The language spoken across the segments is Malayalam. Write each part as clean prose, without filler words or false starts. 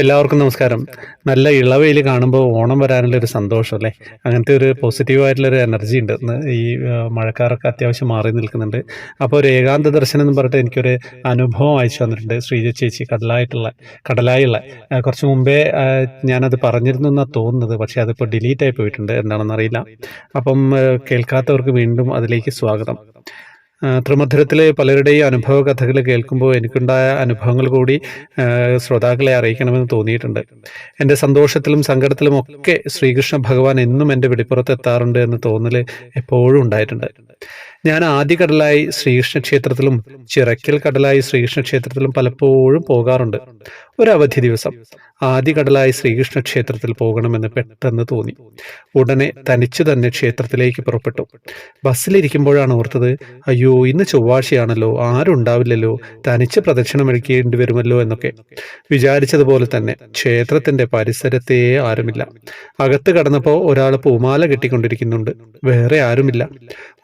എല്ലാവർക്കും നമസ്കാരം. നല്ല ഇളവെയിൽ കാണുമ്പോൾ ഓണം വരാനുള്ളൊരു സന്തോഷം അല്ലേ? അങ്ങനത്തെ ഒരു പോസിറ്റീവായിട്ടുള്ളൊരു എനർജി ഉണ്ട്. ഇന്ന് ഈ മഴക്കാറൊക്കെ അത്യാവശ്യം മാറി നിൽക്കുന്നുണ്ട്. അപ്പോൾ ഒരു ഏകാന്ത ദർശനം എന്ന് പറഞ്ഞിട്ട് എനിക്കൊരു അനുഭവം അയച്ചു തന്നിട്ടുണ്ട് ശ്രീജ ചേച്ചി. കടലായുള്ള കുറച്ച് മുമ്പേ ഞാനത് പറഞ്ഞിരുന്നു എന്നാണ് തോന്നുന്നത്. പക്ഷേ അതിപ്പോൾ ഡിലീറ്റ് ആയി പോയിട്ടുണ്ട്. എന്താണെന്നറിയില്ല. അപ്പം കേൾക്കാത്തവർക്ക് വീണ്ടും അതിലേക്ക് സ്വാഗതം. ത്രിമധുരത്തിലെ പലരുടെയും അനുഭവ കഥകൾ കേൾക്കുമ്പോൾ എനിക്കുണ്ടായ അനുഭവങ്ങൾ കൂടി ശ്രോതാക്കളെ അറിയിക്കണമെന്ന് തോന്നിയിട്ടുണ്ട്. എൻ്റെ സന്തോഷത്തിലും സങ്കടത്തിലും ഒക്കെ ശ്രീകൃഷ്ണ ഭഗവാൻ എന്നും എൻ്റെ വെടിപ്പുറത്ത് എത്താറുണ്ട് എന്ന തോന്നൽ എപ്പോഴും ഉണ്ടായിട്ടുണ്ട്. ഞാൻ ആദ്യ കടലായി ശ്രീകൃഷ്ണ ക്ഷേത്രത്തിലും ചിറക്കൽ കടലായി ശ്രീകൃഷ്ണ ക്ഷേത്രത്തിലും പലപ്പോഴും പോകാറുണ്ട്. ഒരു അവധി ദിവസം ആദ്യ കടലായി ശ്രീകൃഷ്ണ ക്ഷേത്രത്തിൽ പോകണമെന്ന് പെട്ടെന്ന് തോന്നി. ഉടനെ തനിച്ചു തന്നെ ക്ഷേത്രത്തിലേക്ക് പുറപ്പെട്ടു. ബസ്സിലിരിക്കുമ്പോഴാണ് ഓർത്തത്, അയ്യോ ഇന്ന് ചൊവ്വാഴ്ചയാണല്ലോ, ആരും ഉണ്ടാവില്ലല്ലോ, തനിച്ച് പ്രദക്ഷിണം എടുക്കേണ്ടി വരുമല്ലോ എന്നൊക്കെ. വിചാരിച്ചതുപോലെ തന്നെ ക്ഷേത്രത്തിന്റെ പരിസരത്തേ ആരുമില്ല. അകത്ത് കടന്നപ്പോൾ ഒരാൾ പൂമാല കെട്ടിക്കൊണ്ടിരിക്കുന്നുണ്ട്. വേറെ ആരുമില്ല.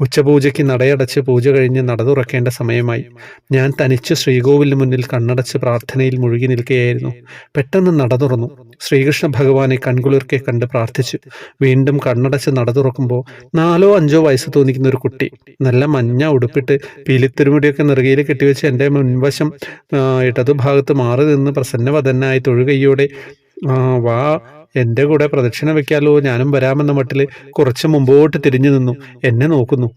ഉച്ചപൂജയ്ക്ക് നടയടച്ച് പൂജ കഴിഞ്ഞ് നട തുറക്കേണ്ട സമയമായി. ഞാൻ തനിച്ച് ശ്രീകോവിലിന് മുന്നിൽ കണ്ണടച്ച് പ്രാർത്ഥനയിൽ മുഴുകി നിൽക്കുകയായിരുന്നു. പെട്ടെന്ന് നട തുറന്നു. ശ്രീകൃഷ്ണ ഭഗവാനെ കൺകുളിർക്കെ കണ്ട് പ്രാർത്ഥിച്ചു. വീണ്ടും കണ്ണടച്ച് നട തുറക്കുമ്പോൾ 4-5 വയസ്സ് തോന്നിക്കുന്ന ഒരു കുട്ടി, നല്ല മഞ്ഞ ഉടുപ്പിട്ട് പീലിത്തിരുമുടിയൊക്കെ നെറുകയിൽ കെട്ടിവെച്ച് എൻ്റെ മുൻവശം ഇടതുഭാഗത്ത് മാറി നിന്ന് പ്രസന്നവദനായി തൊഴുകയ്യോടെ വാ എൻ്റെ കൂടെ പ്രദക്ഷിണ വെക്കാലോ, ഞാനും വരാമെന്ന മട്ടിൽ കുറച്ച് മുമ്പോട്ട് തിരിഞ്ഞു നിന്നു. എന്നെ നോക്കുന്നു.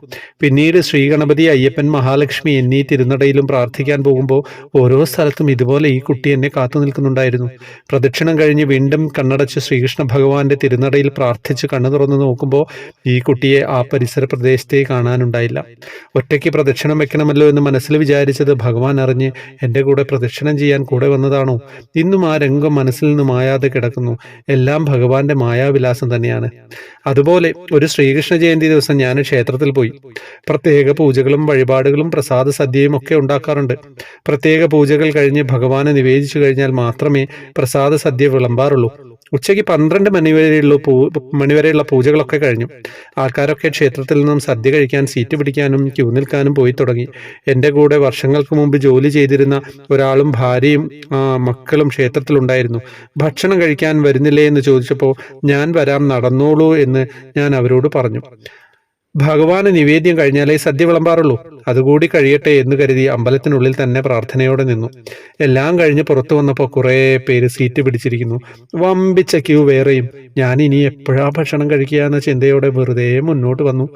പിന്നീട് ശ്രീഗണപതി, അയ്യപ്പൻ, മഹാലക്ഷ്മി എന്നീ തിരുനടയിലും പ്രാർത്ഥിക്കാൻ പോകുമ്പോൾ ഓരോ സ്ഥലത്തും ഇതുപോലെ ഈ കുട്ടി എന്നെ കാത്തു നിൽക്കുന്നുണ്ടായിരുന്നു. പ്രദക്ഷിണം കഴിഞ്ഞ് വീണ്ടും കണ്ണടച്ച് ശ്രീകൃഷ്ണ ഭഗവാന്റെ തിരുനടയിൽ പ്രാർത്ഥിച്ച് കണ്ണു തുറന്നു നോക്കുമ്പോൾ ഈ കുട്ടിയെ ആ പരിസര പ്രദേശത്തെ കാണാനുണ്ടായില്ല. ഒറ്റയ്ക്ക് പ്രദക്ഷിണം വെക്കണമല്ലോ എന്ന് മനസ്സിൽ വിചാരിച്ചത് ഭഗവാൻ അറിഞ്ഞ് എൻ്റെ കൂടെ പ്രദക്ഷിണം ചെയ്യാൻ കൂടെ വന്നതാണോ? ഇന്നും ആ രംഗം മനസ്സിൽ നിന്ന് മായാതെ കിടക്കുന്നു. എല്ലാം ഭഗവാന്റെ മായാവിലാസം തന്നെയാണ്. അതുപോലെ ഒരു ശ്രീകൃഷ്ണ ജയന്തി ദിവസം ഞാൻ ക്ഷേത്രത്തിൽ പോയി. പ്രത്യേക പൂജകളും വഴിപാടുകളും പ്രസാദ സദ്യയും ഒക്കെ ഉണ്ടാക്കാറുണ്ട്. പ്രത്യേക പൂജകൾ കഴിഞ്ഞ് ഭഗവാനെ നിവേദിച്ചു കഴിഞ്ഞാൽ മാത്രമേ പ്രസാദ സദ്യ വിളമ്പാറുള്ളൂ. ഉച്ചയ്ക്ക് 12 മണിവരെയുള്ള പൂജകളൊക്കെ കഴിഞ്ഞു. ആൾക്കാരൊക്കെ ക്ഷേത്രത്തിൽ നിന്നും സദ്യ കഴിക്കാൻ സീറ്റ് പിടിക്കാനും ക്യൂ നിൽക്കാനും പോയി തുടങ്ങി. എൻ്റെ കൂടെ വർഷങ്ങൾക്ക് മുമ്പ് ജോലി ചെയ്തിരുന്ന ഒരാളും ഭാര്യയും മക്കളും ക്ഷേത്രത്തിലുണ്ടായിരുന്നു. ഭക്ഷണം കഴിക്കാൻ വരുന്നില്ലേ എന്ന് ചോദിച്ചപ്പോൾ ഞാൻ വരാം, നടന്നോളൂ എന്ന് ഞാൻ അവരോട് പറഞ്ഞു. ഭഗവാന് നിവേദ്യം കഴിഞ്ഞാലേ സദ്യ വിളമ്പാറുള്ളൂ. അതുകൂടി കഴിയട്ടെ എന്ന് കരുതി അമ്പലത്തിനുള്ളിൽ തന്നെ പ്രാർത്ഥനയോടെ നിന്നു. എല്ലാം കഴിഞ്ഞ് പുറത്തു വന്നപ്പോൾ കുറേ പേര് സീറ്റ് പിടിച്ചിരിക്കുന്നു. വമ്പിച്ച ക്യൂ വേറെയും. ഞാൻ ഇനി എപ്പോഴാ ഭക്ഷണം കഴിക്കുക എന്ന ചിന്തയോടെ വെറുതെ മുന്നോട്ട് വന്നു.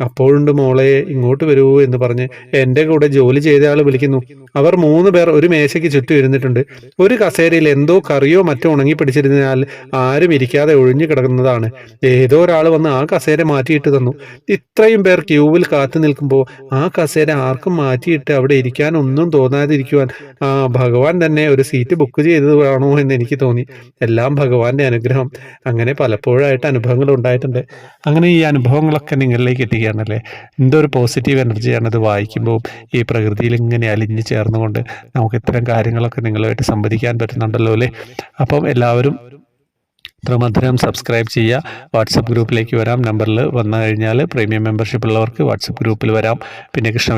അപ്പോഴുണ്ട് മോളെ ഇങ്ങോട്ട് വരൂ എന്ന് പറഞ്ഞ് എൻ്റെ കൂടെ ജോലി ചെയ്ത ആൾ വിളിക്കുന്നു. അവർ 3 പേർ ഒരു മേശയ്ക്ക് ചുറ്റും ഇരുന്നിട്ടുണ്ട്. ഒരു കസേരയിൽ എന്തോ കറിയോ മറ്റോ ഉണങ്ങി പിടിച്ചിരുന്നതിനാൽ ആരും ഇരിക്കാതെ ഒഴിഞ്ഞു കിടക്കുന്നതാണ്. ഏതോ ഒരാൾ വന്ന് ആ കസേര മാറ്റിയിട്ട് തന്നു. ഇത്രയും പേർ ക്യൂവിൽ കാത്തു നിൽക്കുമ്പോൾ ആ കസേര ആർക്കും മാറ്റിയിട്ട് അവിടെ ഇരിക്കാൻ ഒന്നും തോന്നാതിരിക്കുവാൻ ഭഗവാൻ തന്നെ ഒരു സീറ്റ് ബുക്ക് ചെയ്തതാണോ എന്ന് എനിക്ക് തോന്നി. എല്ലാം ഭഗവാന്റെ അനുഗ്രഹം. അങ്ങനെ പലപ്പോഴായിട്ട് അനുഭവങ്ങൾ ഉണ്ടായിട്ടുണ്ട്. അങ്ങനെ ഈ അനുഭവങ്ങളൊക്കെ നിങ്ങളിലേക്ക് എത്തിക്കുകയാണല്ലേ. എന്തൊരു പോസിറ്റീവ് എനർജിയാണ് ഇത് വായിക്കുമ്പോൾ. ഈ പ്രകൃതിയിൽ ഇങ്ങനെ അലിഞ്ഞു ചേർന്നുകൊണ്ട് നമുക്ക് ഇത്തരം കാര്യങ്ങളൊക്കെ നിങ്ങളുമായിട്ട് സംവദിക്കാൻ പറ്റുന്നുണ്ടല്ലോ അല്ലേ. അപ്പം എല്ലാവരും ത്രിമധുരം സബ്സ്ക്രൈബ് ചെയ്യുക. വാട്സപ്പ് ഗ്രൂപ്പിലേക്ക് വരാം. നമ്പറിൽ വന്നു കഴിഞ്ഞാൽ പ്രീമിയം മെമ്പർഷിപ്പ് ഉള്ളവർക്ക് വാട്സപ്പ് ഗ്രൂപ്പിൽ വരാം. പിന്നെ കൃഷ്ണ